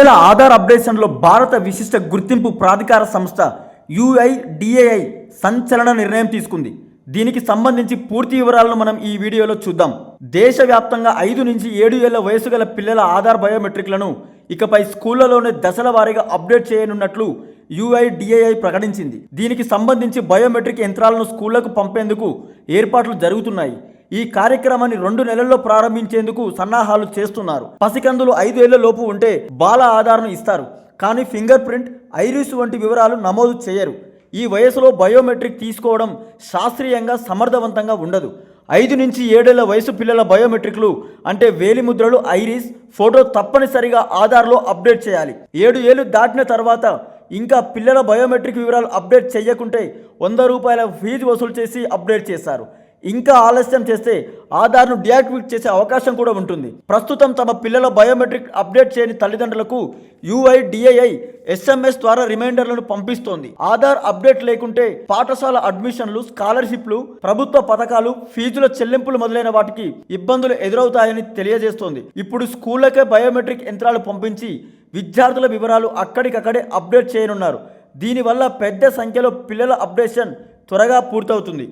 పిల్లల ఆధార్ అప్డేషన్లో భారత విశిష్ట గుర్తింపు ప్రాధికార సంస్థ UIDAI సంచలన నిర్ణయం తీసుకుంది. దీనికి సంబంధించి పూర్తి వివరాలను మనం ఈ వీడియోలో చూద్దాం. దేశవ్యాప్తంగా 5 నుంచి 7 ఏళ్ల వయసు గల పిల్లల ఆధార్ బయోమెట్రిక్లను ఇకపై స్కూళ్లలోనే దశల వారీగా అప్డేట్ చేయనున్నట్లు UIDAI ప్రకటించింది. దీనికి సంబంధించి బయోమెట్రిక్ యంత్రాలను స్కూళ్లకు పంపేందుకు ఏర్పాట్లు జరుగుతున్నాయి. ఈ కార్యక్రమాన్ని 2 నెలల్లో ప్రారంభించేందుకు సన్నాహాలు చేస్తున్నారు. పసికందులు 5 ఏళ్ల లోపు ఉంటే బాల ఆధార్ను ఇస్తారు, కానీ ఫింగర్ ప్రింట్, ఐరిస్ వంటి వివరాలు నమోదు చేయరు. ఈ వయసులో బయోమెట్రిక్ తీసుకోవడం శాస్త్రీయంగా సమర్థవంతంగా ఉండదు. 5 నుంచి 7 ఏళ్ల వయసు పిల్లల బయోమెట్రిక్లు అంటే వేలిముద్రలు, ఐరిస్, ఫోటో తప్పనిసరిగా ఆధార్లో అప్డేట్ చేయాలి. 7 ఏళ్లు దాటిన తర్వాత ఇంకా పిల్లల బయోమెట్రిక్ వివరాలు అప్డేట్ చేయకుంటే ₹100 ఫీజు వసూలు చేసి అప్డేట్ చేస్తారు. ఇంకా ఆలస్యం చేస్తే ఆధార్ను డియాక్టివేట్ చేసే అవకాశం కూడా ఉంటుంది. ప్రస్తుతం తమ పిల్లల బయోమెట్రిక్ అప్డేట్ చేయని తల్లిదండ్రులకు UIDAI SMS ద్వారా రిమైండర్లను పంపిస్తోంది. ఆధార్ అప్డేట్ లేకుంటే పాఠశాల అడ్మిషన్లు, స్కాలర్షిప్లు, ప్రభుత్వ పథకాలు, ఫీజుల చెల్లింపులు మొదలైన వాటికి ఇబ్బందులు ఎదురవుతాయని తెలియజేస్తోంది. ఇప్పుడు స్కూళ్లకే బయోమెట్రిక్ యంత్రాలు పంపించి విద్యార్థుల వివరాలు అక్కడికక్కడే అప్డేట్ చేయనున్నారు. దీనివల్ల పెద్ద సంఖ్యలో పిల్లల అప్డేషన్ త్వరగా పూర్తవుతుంది.